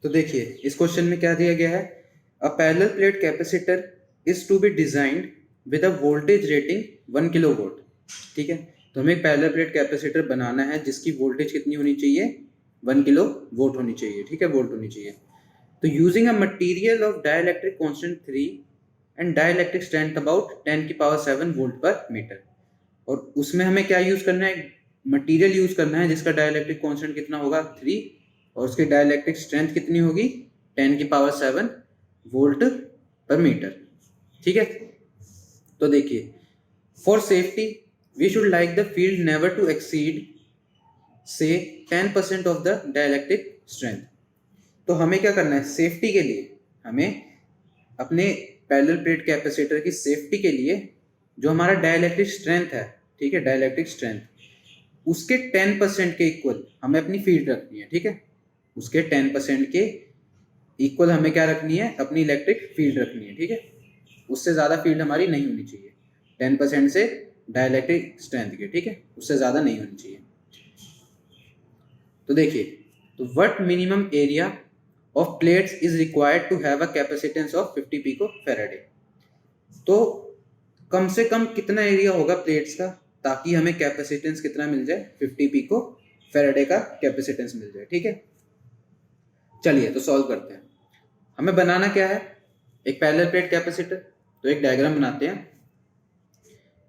तो देखिए इस क्वेश्चन में क्या दिया गया है, a parallel plate capacitor is to be designed with a voltage rating 1 kilo volt. ठीक है, तो हमें एक पैरेलल प्लेट कैपेसिटर बनाना है जिसकी वोल्टेज कितनी होनी चाहिए, 1 किलो वोल्ट होनी चाहिए। ठीक है, वोल्ट होनी चाहिए। तो using a material of dielectric constant 3 and dielectric strength about 10 की पावर 7 वोल्ट पर मीटर। और उसमें हमें क्या यूज करना है, मटेरियल यूज करना है जिसका डाइलेक्ट्रिक कांस्टेंट कितना होगा 3 और उसकी डाइलेक्ट्रिक स्ट्रेंथ कितनी होगी 10 की पावर 7 वोल्ट पर मीटर। ठीक है, तो देखिए for safety we should like the field never to exceed say 10% of the dielectric strength. तो हमें क्या करना है, सेफ्टी के लिए हमें अपने पैरेलल प्लेट कैपेसिटर की सेफ्टी के लिए जो हमारा डाइलेक्ट्रिक स्ट्रेंथ है, ठीक है, डाइलेक्ट्रिक स्ट्रेंथ उसके 10% के इक्वल हमें अपनी फील्ड रखनी है। ठीक है, उसके 10% के इक्वल हमें क्या रखनी है, अपनी इलेक्ट्रिक फील्ड रखनी है। ठीक है, उससे ज़्यादा फील्ड हमारी नहीं होनी चाहिए 10% से डाइलेक्ट्रिक स्ट्रेंथ के। ठीक है, उससे ज़्यादा नहीं होनी चाहिए। तो देखिए, तो what minimum area of plates is required to have a capacitance of 50 pico farad. तो कम से कम कितना एरिया होगा प्लेट्स का ताकि हमें कैपेसिटेंस कितना मिल जाए, 50 पिको फैराडे का कैपेसिटेंस मिल जाए। ठीक है, चलिए तो सॉल्व करते हैं। हमें बनाना क्या है, एक पैरेलल प्लेट कैपेसिटर। तो एक डायग्राम बनाते हैं,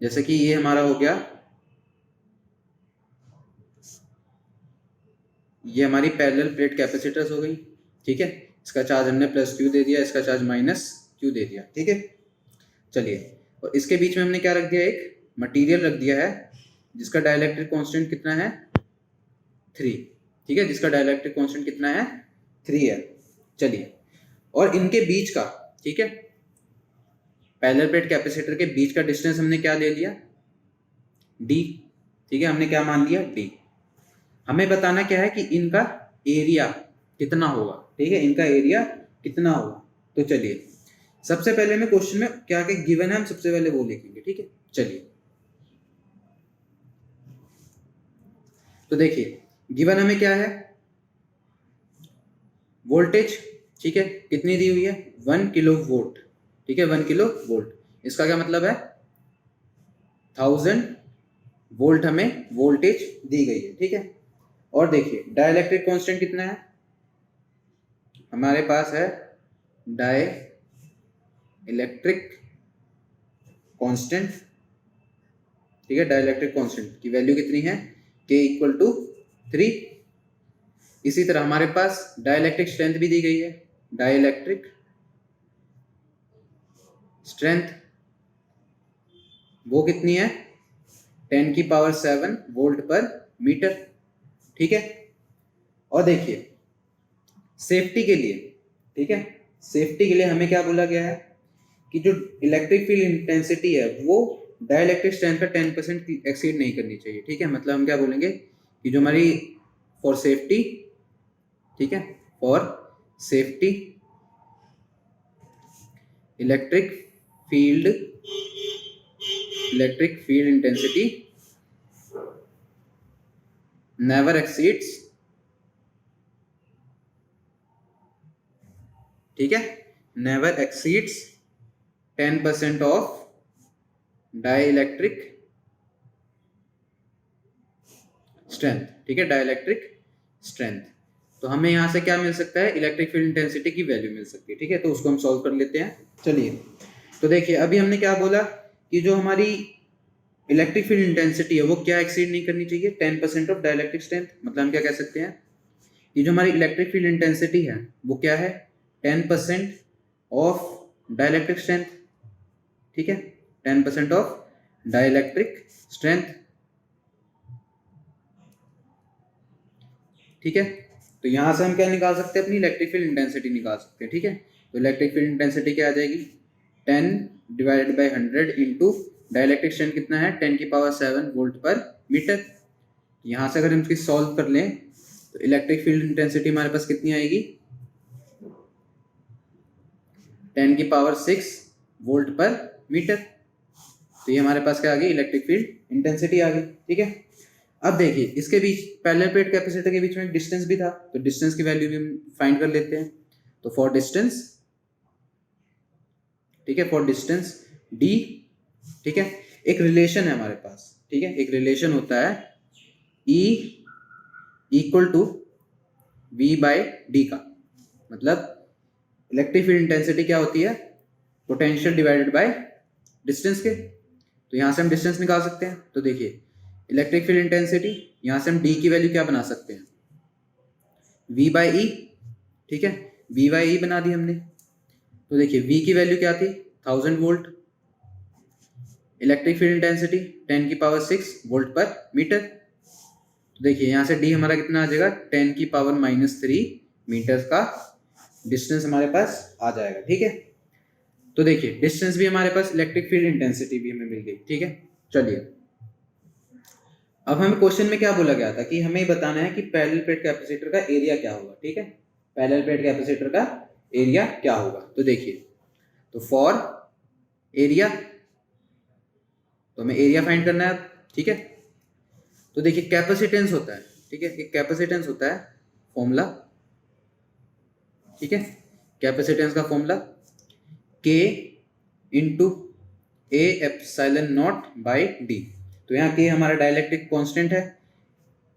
जैसे कि ये हमारा हो गया, ये हमारी पैरेलल प्लेट कैपेसिटर्स हो गई। ठीक है, इसका चार्ज हमने प्लस क्यू दे दिया, इसका चार्ज माइनस क्यू दे दिया। ठीक है, चलिए, और इसके बीच में हमने क्या रख दिया, एक मटेरियल रख दिया है जिसका डाइलेक्ट्रिक कांस्टेंट कितना है 3। ठीक है, जिसका डाइलेक्ट्रिक कांस्टेंट कितना है 3 है। चलिए, और इनके बीच का, ठीक है, पैरेलल प्लेट कैपेसिटर के बीच का डिस्टेंस हमने क्या ले लिया, डी। ठीक है, हमने क्या मान लिया, डी। हमें बताना क्या है कि इनका एरिया कितना होगा। ठीक है, इनका एरिया कितना होगा। तो चलिए, सबसे पहले में क्वेश्चन में क्या क्या गिवन है, हम सबसे पहले वो लिखेंगे। ठीक है, चलिए, तो देखिए गिवन हमें क्या है, वोल्टेज। ठीक है, कितनी दी हुई है 1 किलो वोल्ट। ठीक है, 1 किलो वोल्ट, इसका क्या मतलब है 1000 वोल्ट हमें वोल्टेज दी गई है। ठीक है, और देखिए डाइलेक्ट्रिक कांस्टेंट कितना है, हमारे पास है डाई इलेक्ट्रिक कांस्टेंट। ठीक है, डाइलेक्ट्रिक कांस्टेंट की वैल्यू कितनी है, K इक्वल टू 3। इसी तरह हमारे पास डाइलेक्ट्रिक स्ट्रेंथ भी दी गई है, डाइलेक्ट्रिक स्ट्रेंथ वो कितनी है 10 की पावर 7 वोल्ट पर मीटर। ठीक है, और देखिए सेफ्टी के लिए, ठीक है, सेफ्टी के लिए हमें क्या बोला गया है कि जो इलेक्ट्रिक फील्ड इंटेंसिटी है वो डाइलेक्ट्रिक स्ट्रेंथ का 10% एक्सीड नहीं करनी चाहिए। ठीक है, मतलब हम क्या बोलेंगे कि जो हमारी फॉर सेफ्टी, ठीक है, for safety electric field intensity never exceeds, ठीक है, never exceeds 10% of dielectric strength. ठीक है, डाइलेक्ट्रिक स्ट्रेंथ। तो हमें यहाँ से क्या मिल सकता है, इलेक्ट्रिक फील्ड इंटेंसिटी की वैल्यू मिल सकती है। ठीक है, तो उसको हम सॉल्व कर लेते हैं। चलिए, तो देखिए अभी हमने क्या बोला कि जो हमारी इलेक्ट्रिक फील्ड इंटेंसिटी है वो क्या एक्सीड नहीं करनी चाहिए 10% ऑफ डाइलेक्ट्रिक स्ट्रेंथ। मतलब हम क्या कह सकते हैं कि जो हमारी इलेक्ट्रिक फील्ड इंटेंसिटी है वो क्या है 10% ऑफ डाइलेक्ट्रिक स्ट्रेंथ। ठीक है, 10% ऑफ डाइलेक्ट्रिक स्ट्रेंथ। ठीक है, तो यहां से हम क्या निकाल सकते हैं, अपनी इलेक्ट्रिक फील्ड इंटेंसिटी निकाल सकते हैं। ठीक है, तो इलेक्ट्रिक फील्ड इंटेंसिटी क्या आ जाएगी 10 divided by 100 into dielectric strength कितना है 10 की पावर 7 वोल्ट पर मीटर। यहां से अगर हम इसकी सॉल्व कर लें तो इलेक्ट्रिक फील्ड इंटेंसिटी हमारे पास कितनी आएगी 10 की पावर 6 वोल्ट पर मीटर। तो ये हमारे पास क्या आ गई, इलेक्ट्रिक फील्ड इंटेंसिटी आ गई। ठीक है, अब देखिए इसके बीच पैरेलल प्लेट कैपेसिटर के बीच में डिस्टेंस भी था, तो डिस्टेंस की वैल्यू भी हम फाइंड कर लेते हैं। तो फॉर डिस्टेंस, ठीक है, फॉर डिस्टेंस डी, ठीक है, एक रिलेशन है हमारे पास, ठीक है, एक रिलेशन होता है E equal to V by d का, मतलब इलेक्ट्रिक फील्ड इंटेंसिटी क्या होती है, पोटेंशियल डिवाइडेड बाय डिस्टेंस के। तो यहां से हम डिस्टेंस निकाल सकते हैं। तो देखिए इलेक्ट्रिक फील्ड इंटेंसिटी, यहां से हम डी की वैल्यू क्या बना सकते हैं, V बाई ई, ठीक है, V बाई ई बना दी हमने। तो देखिए V की वैल्यू क्या थी, 1000 वोल्ट, इलेक्ट्रिक फील्ड इंटेंसिटी 10 की पावर 6 वोल्ट पर मीटर। तो देखिए यहाँ से D हमारा कितना आ जाएगा, 10 की पावर -3 मीटर का डिस्टेंस हमारे पास आ जाएगा, ठीक है। तो देखिए डिस्टेंस भी हमारे पास, इलेक्ट्रिक फील्ड इंटेंसिटी भी हमें मिल गई, ठीक है। चलिए अब हमें क्वेश्चन में क्या बोला गया था कि हमें बताना है कि पैरेलल प्लेट कैपेसिटर का एरिया क्या होगा, ठीक है, पैरेलल प्लेट कैपेसिटर का एरिया क्या होगा। तो देखिए, तो फॉर एरिया, तो हमें एरिया फाइंड करना है, ठीक है। तो देखिए कैपेसिटेंस होता है, ठीक है, एक कैपेसिटेंस होता है फॉर्मूला, ठीक है, कैपेसिटेंस का formula K into A epsilon not by D. तो यहाँ K हमारा डाइलेक्ट्रिक कांस्टेंट है,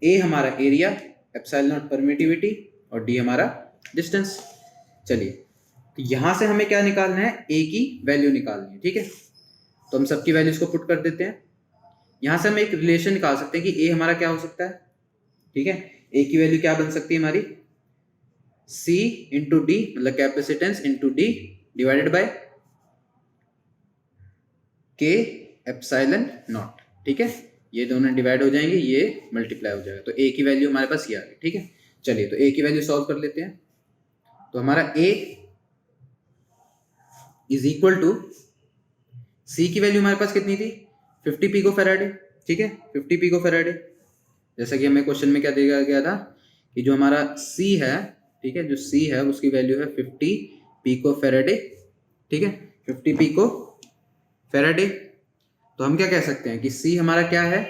A हमारा एरिया, एप्सिलॉन नॉट परमिटिविटी और D हमारा डिस्टेंस। चलिए तो यहाँ से हमें क्या निकालना है, A की वैल्यू निकालनी है, ठीक है। तो हम सबकी वैल्यूज को पुट कर देते हैं। यहाँ से हम एक रिलेशन निकाल सकते हैं कि A हमारा क्या हो सकता है, ठीक है, A की वैल्यू क्या बन सकती है हमारी, C इंटू डी, मतलब capacitance into D divided by K epsilon not, ठीक है, ये दोनों डिवाइड हो जाएंगे, ये मल्टीप्लाई हो जाएगा। तो A की वैल्यू हमारे पास ये आ गई, ठीक है। चलिए तो A की वैल्यू सॉल्व कर लेते हैं। तो हमारा A is equal to, C की वैल्यू हमारे पास कितनी थी, 50 पिको फैराडे, ठीक है, 50 पिको फैराडे। जैसा कि हमें क्वेश्चन में क्या दिया गया था कि जो हमारा C है, ठीक है, जो C है उसकी वैल्यू है 50 पिको फैराडे, ठीक है, 50 पिको फैराडे। तो हम क्या कह सकते हैं कि C हमारा क्या है,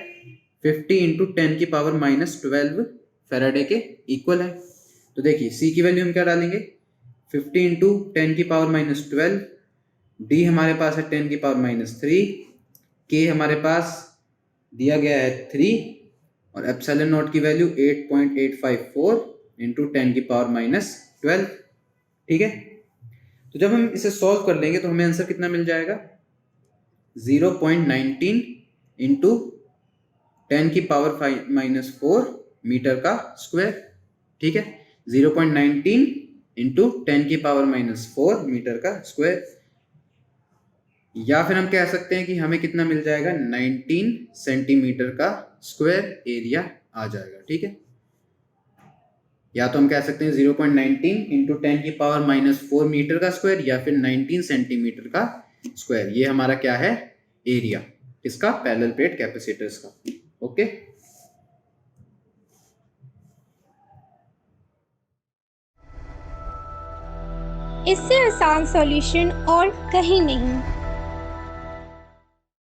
50 इंटू 10 की पावर -12 फैराडे के इक्वल है। तो देखिए C की वैल्यू हम क्या डालेंगे, 50 इंटू 10 की पावर -12, D हमारे पास है 10 की पावर -3, K हमारे पास दिया गया है 3 और एप्सिलॉन नॉट की वैल्यू 8.854 इंटू 10 की पावर -12, ठीक है। तो जब हम इसे सॉल्व कर लेंगे तो हमें आंसर कितना मिल जाएगा, 0.19 इंटू 10 की पावर -4 मीटर का स्क्वायर, ठीक है, 0.19 इंटू 10 की पावर -4 मीटर का स्क्वायर। या फिर हम कह सकते हैं कि हमें कितना मिल जाएगा, 19 सेंटीमीटर का स्क्वायर एरिया आ जाएगा, ठीक है। या तो हम कह सकते हैं 0.19 इंटू 10 की पावर -4 मीटर का स्क्वायर, या फिर 19 सेंटीमीटर का स्क्वायर। ये हमारा क्या है, एरिया इसका, पैरेलल प्लेट कैपेसिटर्स का, ओके। इससे आसान सॉल्यूशन और कहीं नहीं।